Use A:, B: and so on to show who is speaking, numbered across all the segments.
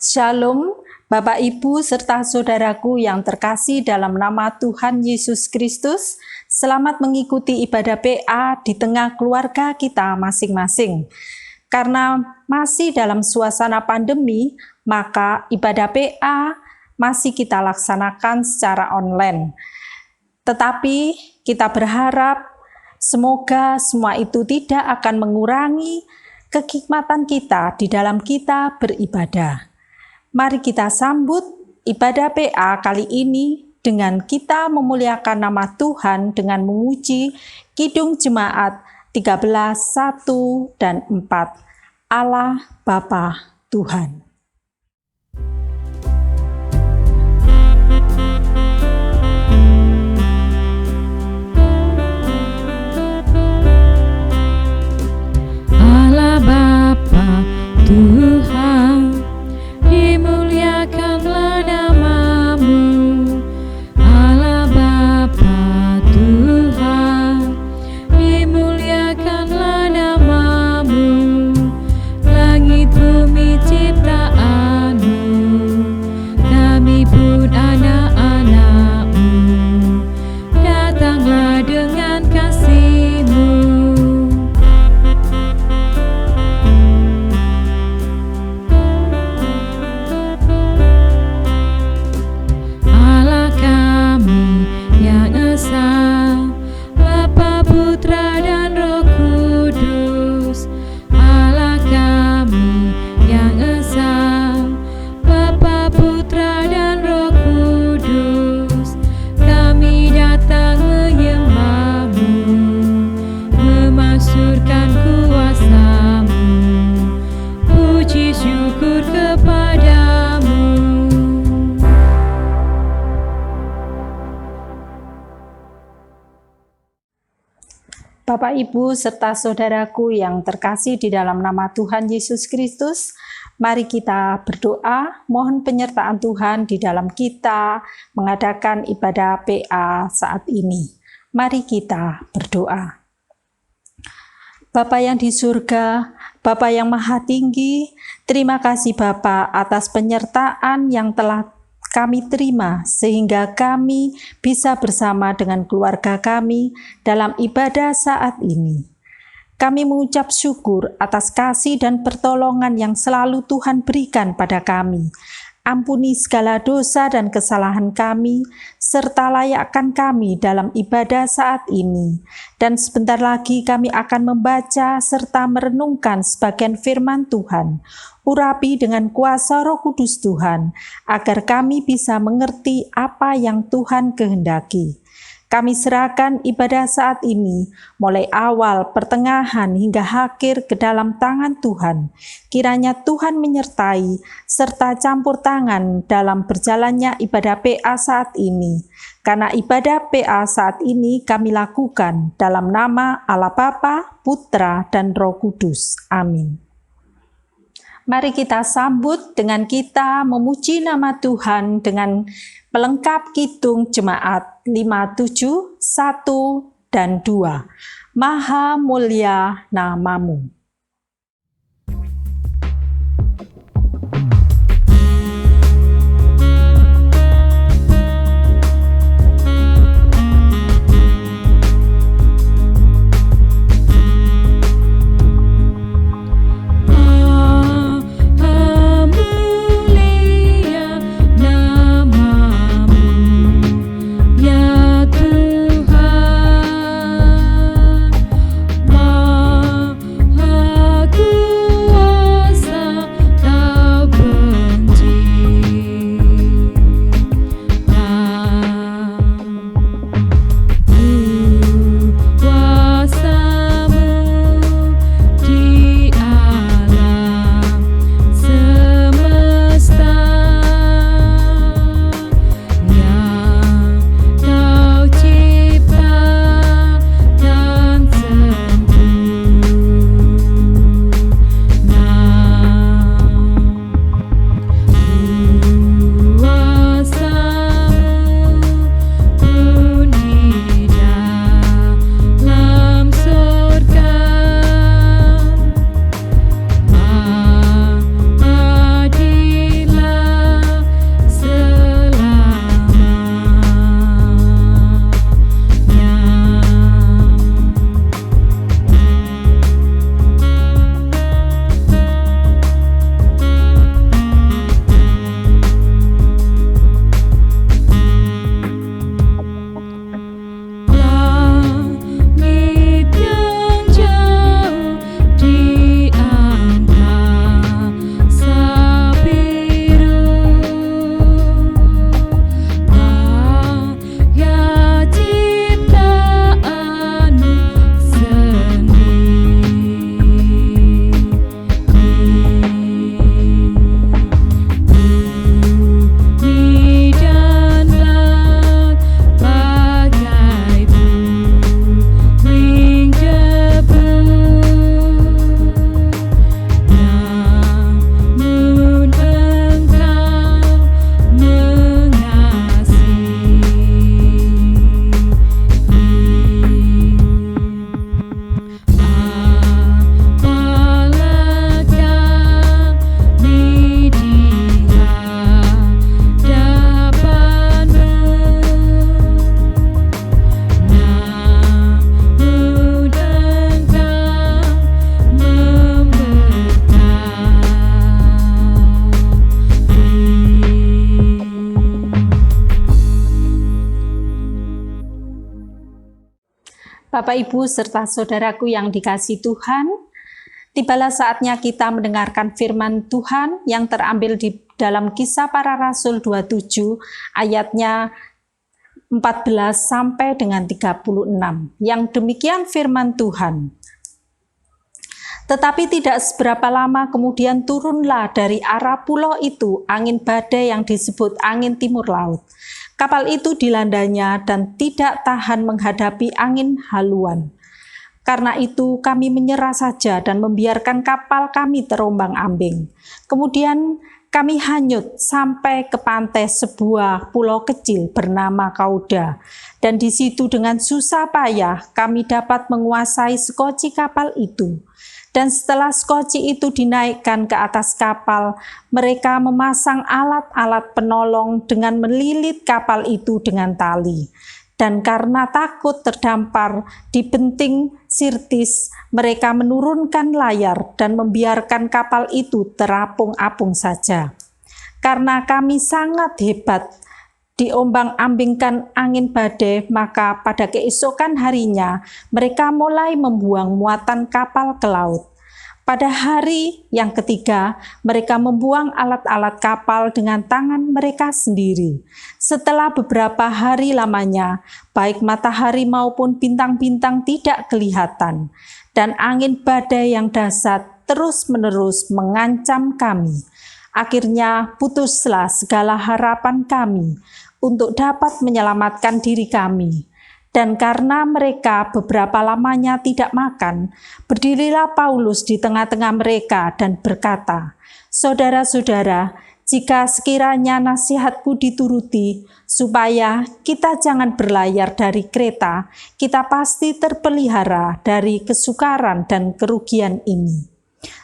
A: Shalom, Bapak, Ibu, serta saudaraku yang terkasih dalam nama Tuhan Yesus Kristus. Selamat mengikuti ibadah PA di tengah keluarga kita masing-masing. Karena masih dalam suasana pandemi, maka ibadah PA masih kita laksanakan secara online. Tetapi kita berharap semoga semua itu tidak akan mengurangi kehikmatan kita di dalam kita beribadah. Mari kita sambut ibadah PA kali ini dengan kita memuliakan nama Tuhan dengan memuji Kidung Jemaat 13, 1 dan 4. Allah Bapa Tuhan.
B: Allah Bapa Tuhan, dimuliakanlah namamu. Allah Bapa Tuhan, dimuliakanlah namamu. Langit bumi ciptaanmu, kami pun anak-anakmu. Datanglah dengan kasih-Mu. Bapa, Putra, dan Roh Kudus. Allah kami yang esa, Bapa, Putra, dan Roh Kudus. Kami datang menyembah-Mu, memasyurkan kuasa-Mu, puji syukur kepada-Mu.
A: Bapak, Ibu, serta saudaraku yang terkasih di dalam nama Tuhan Yesus Kristus, mari kita berdoa, mohon penyertaan Tuhan di dalam kita mengadakan ibadah PA saat ini. Mari kita berdoa. Bapa yang di surga, Bapa yang maha tinggi, terima kasih Bapa atas penyertaan yang telah kami terima sehingga kami bisa bersama dengan keluarga kami dalam ibadah saat ini. Kami mengucap syukur atas kasih dan pertolongan yang selalu Tuhan berikan pada kami. Ampuni segala dosa dan kesalahan kami, serta layakkan kami dalam ibadah saat ini. Dan sebentar lagi kami akan membaca serta merenungkan sebagian firman Tuhan. Urapi dengan kuasa Roh Kudus Tuhan, agar kami bisa mengerti apa yang Tuhan kehendaki. Kami serahkan ibadah saat ini, mulai awal, pertengahan, hingga akhir ke dalam tangan Tuhan. Kiranya Tuhan menyertai, serta campur tangan dalam berjalannya ibadah PA saat ini. Karena ibadah PA saat ini kami lakukan dalam nama Allah Bapa, Putra, dan Roh Kudus. Amin. Mari kita sambut dengan kita memuji nama Tuhan dengan pelengkap Kidung Jemaat 57, 1 dan 2. Maha mulia namamu.
B: Tuhan,
A: Bapak, Ibu, serta saudaraku yang dikasihi Tuhan, tibalah saatnya kita mendengarkan firman Tuhan yang terambil di dalam Kisah Para Rasul 27 ayatnya 14 sampai dengan 36. Yang demikian firman Tuhan. Tetapi tidak seberapa lama kemudian turunlah dari arah pulau itu angin badai yang disebut angin timur laut. Kapal itu dilandanya dan tidak tahan menghadapi angin haluan. Karena itu kami menyerah saja dan membiarkan kapal kami terombang-ambing. Kemudian kami hanyut sampai ke pantai sebuah pulau kecil bernama Kauda. Dan di situ dengan susah payah kami dapat menguasai sekoci kapal itu. Dan setelah sekoci itu dinaikkan ke atas kapal, mereka memasang alat-alat penolong dengan melilit kapal itu dengan tali. Dan karena takut terdampar di benting Sirtis, mereka menurunkan layar dan membiarkan kapal itu terapung-apung saja. Karena kami sangat hebat, diombang-ambingkan angin badai, maka pada keesokan harinya mereka mulai membuang muatan kapal ke laut. Pada hari yang ketiga, mereka membuang alat-alat kapal dengan tangan mereka sendiri. Setelah beberapa hari lamanya, baik matahari maupun bintang-bintang tidak kelihatan, dan angin badai yang dahsyat terus-menerus mengancam kami. Akhirnya putuslah segala harapan kami untuk dapat menyelamatkan diri kami. Dan karena mereka beberapa lamanya tidak makan, berdirilah Paulus di tengah-tengah mereka dan berkata, "Saudara-saudara, jika sekiranya nasihatku dituruti, supaya kita jangan berlayar dari Kreta, kita pasti terpelihara dari kesukaran dan kerugian ini.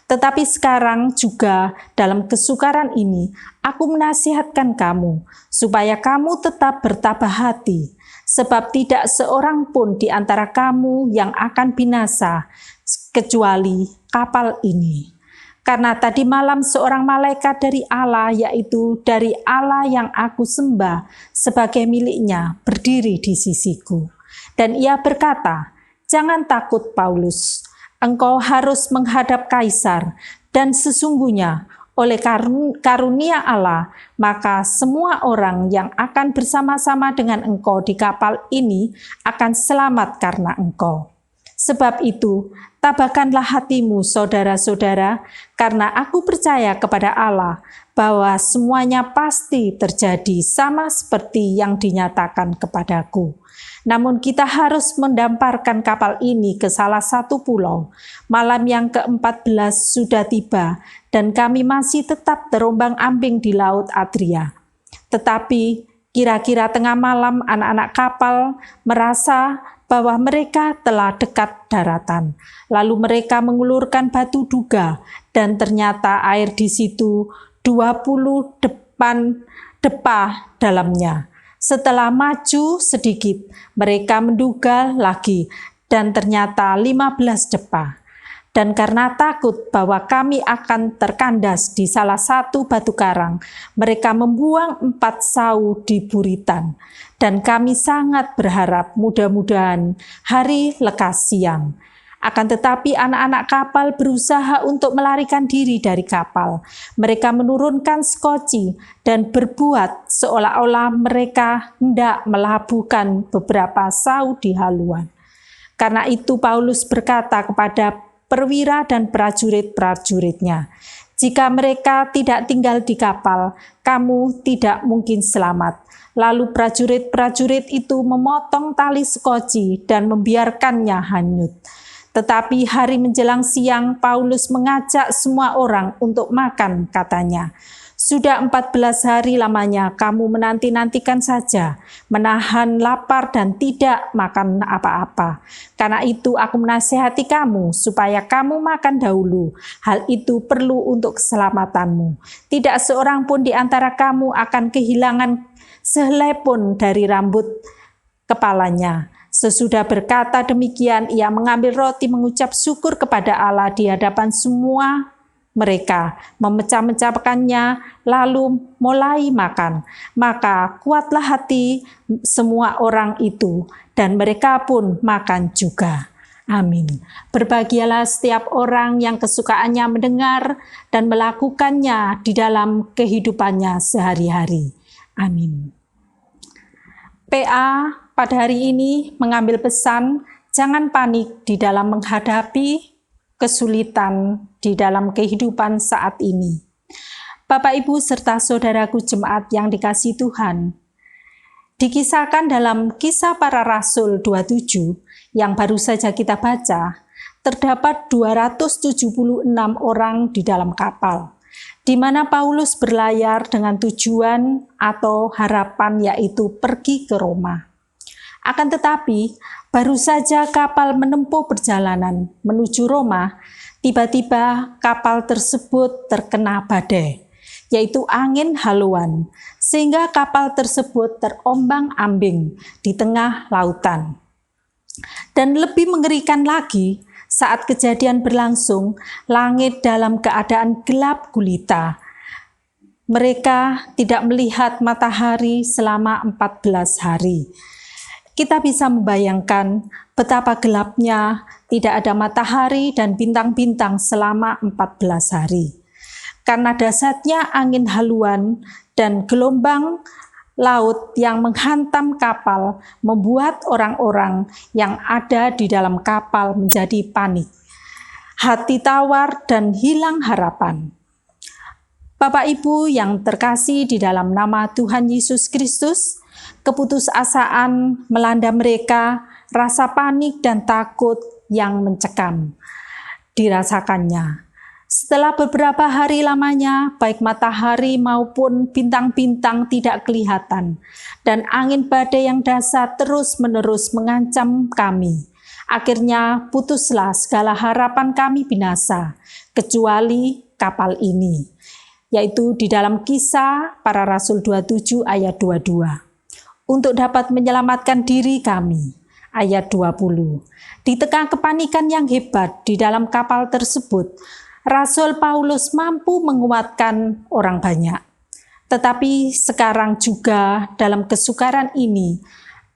A: Tetapi sekarang juga dalam kesukaran ini, aku menasihatkan kamu, supaya kamu tetap bertabah hati, sebab tidak seorang pun di antara kamu yang akan binasa, kecuali kapal ini. Karena tadi malam seorang malaikat dari Allah, yaitu dari Allah yang aku sembah sebagai miliknya, berdiri di sisiku. Dan ia berkata, 'Jangan takut Paulus, engkau harus menghadap Kaisar, dan sesungguhnya oleh karunia Allah, maka semua orang yang akan bersama-sama dengan engkau di kapal ini akan selamat karena engkau. Sebab itu, tabahkanlah hatimu saudara-saudara, karena aku percaya kepada Allah bahwa semuanya pasti terjadi sama seperti yang dinyatakan kepadaku. Namun kita harus mendamparkan kapal ini ke salah satu pulau. Malam yang ke-14 sudah tiba dan kami masih tetap terombang-ambing di Laut Adria. Tetapi kira-kira tengah malam anak-anak kapal merasa bahwa mereka telah dekat daratan. Lalu mereka mengulurkan batu duga dan ternyata air di situ 20 depah dalamnya. Setelah maju sedikit, mereka menduga lagi dan ternyata 15 depah. Dan karena takut bahwa kami akan terkandas di salah satu batu karang, mereka membuang 4 sau di buritan. Dan kami sangat berharap mudah-mudahan hari lekas siang. Akan tetapi anak-anak kapal berusaha untuk melarikan diri dari kapal. Mereka menurunkan sekoci dan berbuat seolah-olah mereka hendak melabuhkan beberapa sau di haluan. Karena itu Paulus berkata kepada perwira dan prajurit-prajuritnya, "Jika mereka tidak tinggal di kapal, kamu tidak mungkin selamat." Lalu prajurit-prajurit itu memotong tali sekoci dan membiarkannya hanyut. Tetapi hari menjelang siang, Paulus mengajak semua orang untuk makan, katanya. "Sudah 14 hari lamanya kamu menanti-nantikan saja, menahan lapar dan tidak makan apa-apa. Karena itu aku menasihati kamu, supaya kamu makan dahulu. Hal itu perlu untuk keselamatanmu. Tidak seorang pun di antara kamu akan kehilangan sehelai pun dari rambut kepalanya." Sesudah berkata demikian, ia mengambil roti, mengucap syukur kepada Allah di hadapan semua Mereka memecah-mecahkannya lalu mulai makan. Maka kuatlah hati semua orang itu, dan mereka pun makan juga. Amin. Berbahagialah setiap orang yang kesukaannya mendengar dan melakukannya di dalam kehidupannya sehari-hari. Amin. PA pada hari ini mengambil pesan, jangan panik di dalam menghadapi kesulitan di dalam kehidupan saat ini. Bapak, Ibu, serta saudaraku jemaat yang dikasihi Tuhan, dikisahkan dalam Kisah Para Rasul 27 yang baru saja kita baca, terdapat 276 orang di dalam kapal, di mana Paulus berlayar dengan tujuan atau harapan yaitu pergi ke Roma. Akan tetapi, baru saja kapal menempuh perjalanan menuju Roma, tiba-tiba kapal tersebut terkena badai, yaitu angin haluan, sehingga kapal tersebut terombang-ambing di tengah lautan. Dan lebih mengerikan lagi, saat kejadian berlangsung, langit dalam keadaan gelap gulita. Mereka tidak melihat matahari selama 14 hari. Kita bisa membayangkan betapa gelapnya, tidak ada matahari dan bintang-bintang selama 14 hari. Karena dahsyatnya angin haluan dan gelombang laut yang menghantam kapal membuat orang-orang yang ada di dalam kapal menjadi panik, hati tawar dan hilang harapan. Bapak Ibu yang terkasih di dalam nama Tuhan Yesus Kristus, keputusasaan melanda mereka, rasa panik dan takut yang mencekam dirasakannya. Setelah beberapa hari lamanya, baik matahari maupun bintang-bintang tidak kelihatan, dan angin badai yang dahsyat terus-menerus mengancam kami. Akhirnya putuslah segala harapan kami binasa, kecuali kapal ini, yaitu di dalam Kisah Para Rasul 27 ayat 22. Untuk dapat menyelamatkan diri kami, ayat 20. Di tengah kepanikan yang hebat di dalam kapal tersebut, Rasul Paulus mampu menguatkan orang banyak. Tetapi sekarang juga dalam kesukaran ini,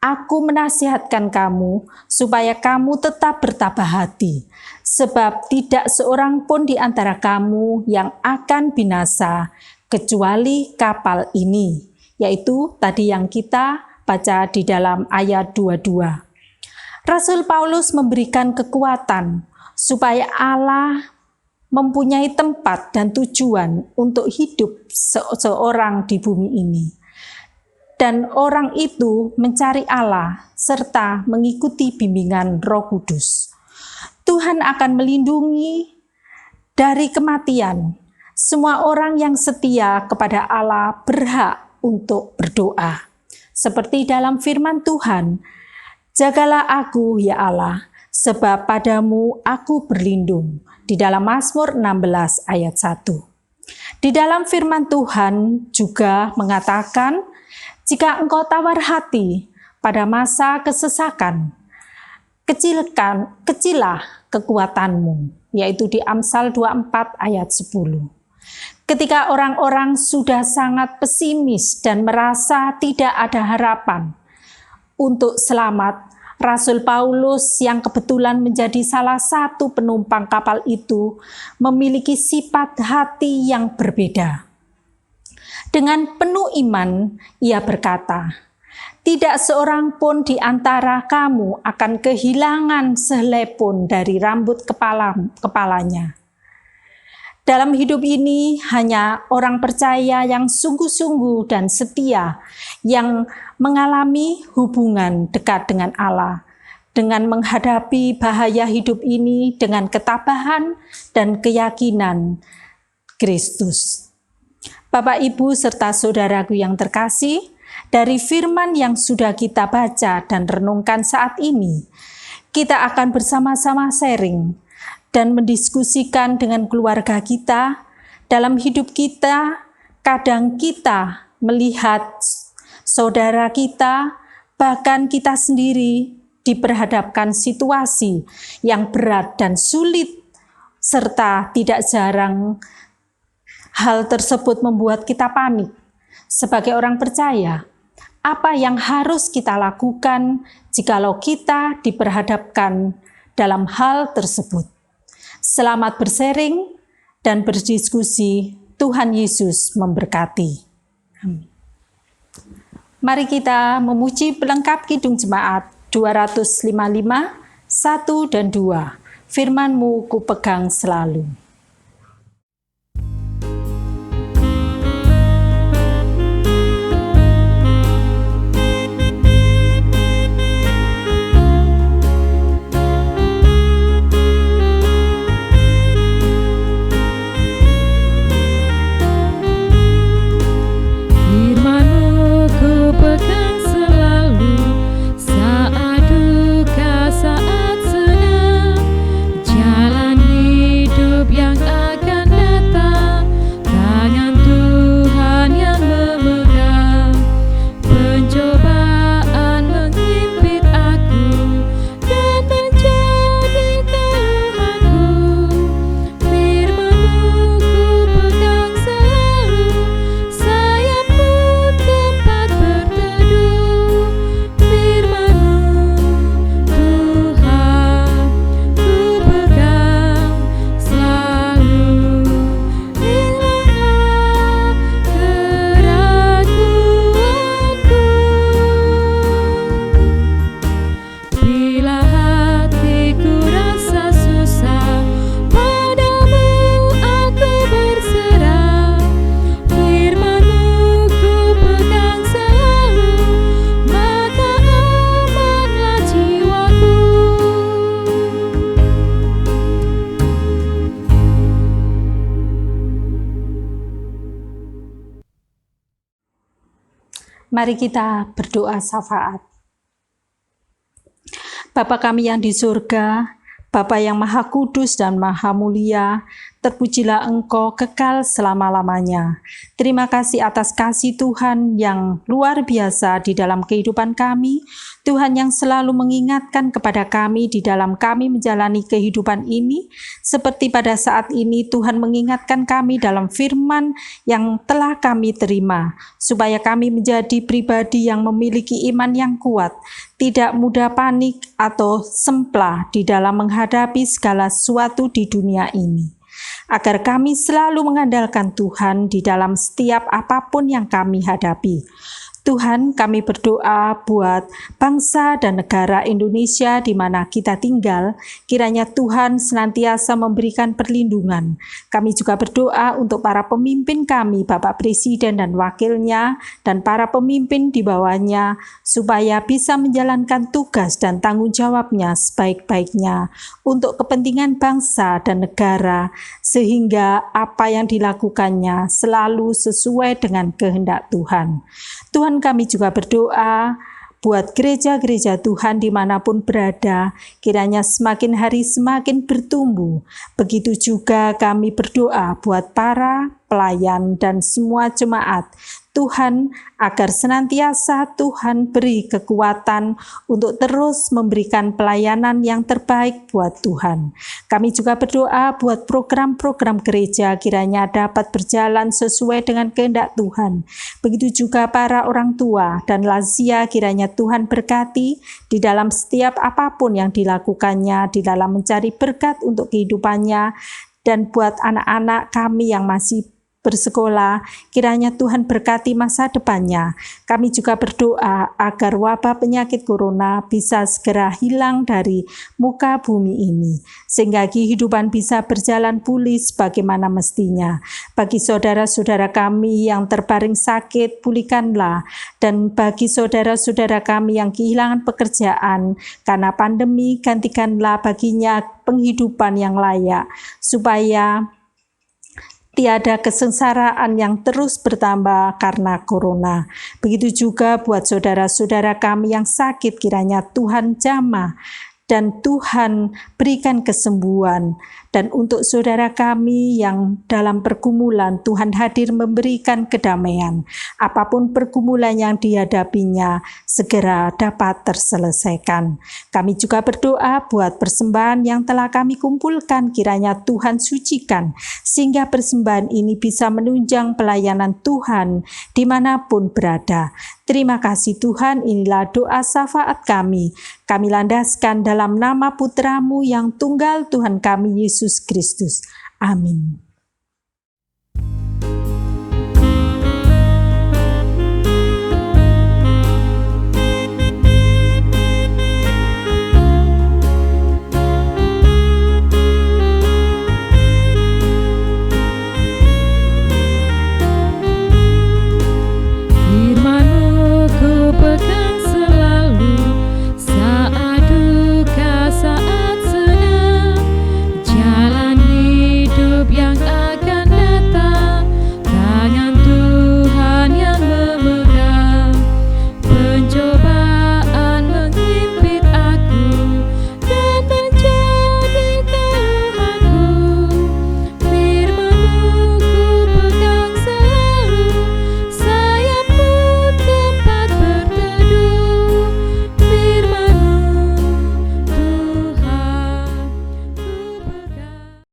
A: aku menasihatkan kamu supaya kamu tetap bertabah hati, sebab tidak seorang pun di antara kamu yang akan binasa, kecuali kapal ini, yaitu tadi yang kita baca di dalam ayat 22. Rasul Paulus memberikan kekuatan supaya Allah mempunyai tempat dan tujuan untuk hidup seseorang di bumi ini. Dan orang itu mencari Allah serta mengikuti bimbingan Roh Kudus. Tuhan akan melindungi dari kematian. Semua orang yang setia kepada Allah berhak untuk berdoa. Seperti dalam firman Tuhan, jagalah aku ya Allah, sebab padamu aku berlindung. Di dalam Mazmur 16 ayat 1. Di dalam firman Tuhan juga mengatakan, jika engkau tawar hati pada masa kesesakan, kecilah kekuatanmu, yaitu di Amsal 24 ayat 10. Ketika orang-orang sudah sangat pesimis dan merasa tidak ada harapan untuk selamat, Rasul Paulus yang kebetulan menjadi salah satu penumpang kapal itu memiliki sifat hati yang berbeda. Dengan penuh iman, ia berkata, "Tidak seorang pun di antara kamu akan kehilangan sehelai pun dari rambut kepalanya." Dalam hidup ini hanya orang percaya yang sungguh-sungguh dan setia yang mengalami hubungan dekat dengan Allah, dengan menghadapi bahaya hidup ini dengan ketabahan dan keyakinan Kristus. Bapak, Ibu, serta saudaraku yang terkasih, dari firman yang sudah kita baca dan renungkan saat ini, kita akan bersama-sama sharing dan mendiskusikan dengan keluarga kita. Dalam hidup kita, kadang kita melihat saudara kita, bahkan kita sendiri diperhadapkan situasi yang berat dan sulit serta tidak jarang hal tersebut membuat kita panik. Sebagai orang percaya, apa yang harus kita lakukan jikalau kita diperhadapkan dalam hal tersebut? Selamat bersharing dan berdiskusi. Tuhan Yesus memberkati. Mari kita memuji pelengkap Kidung Jemaat 255, 1 dan 2. Firman-Mu ku pegang selalu. Mari kita berdoa syafaat. Bapa kami yang di surga, Bapa yang maha kudus dan maha mulia, terpujilah Engkau kekal selama-lamanya. Terima kasih atas kasih Tuhan yang luar biasa di dalam kehidupan kami, Tuhan yang selalu mengingatkan kepada kami di dalam kami menjalani kehidupan ini, seperti pada saat ini Tuhan mengingatkan kami dalam firman yang telah kami terima, supaya kami menjadi pribadi yang memiliki iman yang kuat, tidak mudah panik atau semplah di dalam menghadapi segala sesuatu di dunia ini. Agar kami selalu mengandalkan Tuhan di dalam setiap apapun yang kami hadapi. Tuhan, kami berdoa buat bangsa dan negara Indonesia di mana kita tinggal, kiranya Tuhan senantiasa memberikan perlindungan. Kami juga berdoa untuk para pemimpin kami, Bapak Presiden dan Wakilnya, dan para pemimpin di bawahnya, supaya bisa menjalankan tugas dan tanggung jawabnya sebaik-baiknya untuk kepentingan bangsa dan negara, sehingga apa yang dilakukannya selalu sesuai dengan kehendak Tuhan. Tuhan, kami juga berdoa buat gereja-gereja Tuhan dimanapun berada, kiranya semakin hari semakin bertumbuh. Begitu juga kami berdoa buat para pelayan dan semua jemaat. Tuhan, agar senantiasa Tuhan beri kekuatan untuk terus memberikan pelayanan yang terbaik buat Tuhan. Kami juga berdoa buat program-program gereja kiranya dapat berjalan sesuai dengan kehendak Tuhan. Begitu juga para orang tua dan lansia kiranya Tuhan berkati di dalam setiap apapun yang dilakukannya, di dalam mencari berkat untuk kehidupannya, dan buat anak-anak kami yang masih bersekolah, kiranya Tuhan berkati masa depannya. Kami juga berdoa agar wabah penyakit corona bisa segera hilang dari muka bumi ini, sehingga kehidupan bisa berjalan pulih sebagaimana mestinya. Bagi saudara-saudara kami yang terbaring sakit, pulihkanlah, dan bagi saudara-saudara kami yang kehilangan pekerjaan karena pandemi, gantikanlah baginya penghidupan yang layak, supaya tiada kesengsaraan yang terus bertambah karena corona. Begitu juga buat saudara-saudara kami yang sakit, kiranya Tuhan jamah dan Tuhan berikan kesembuhan. Dan untuk saudara kami yang dalam pergumulan, Tuhan hadir memberikan kedamaian. Apapun pergumulan yang dihadapinya, segera dapat terselesaikan. Kami juga berdoa buat persembahan yang telah kami kumpulkan, kiranya Tuhan sucikan, sehingga persembahan ini bisa menunjang pelayanan Tuhan dimanapun berada. Terima kasih Tuhan, inilah doa syafaat kami. Kami landaskan dalam nama Putra-Mu yang tunggal, Tuhan kami Yesus Kristus. Amin.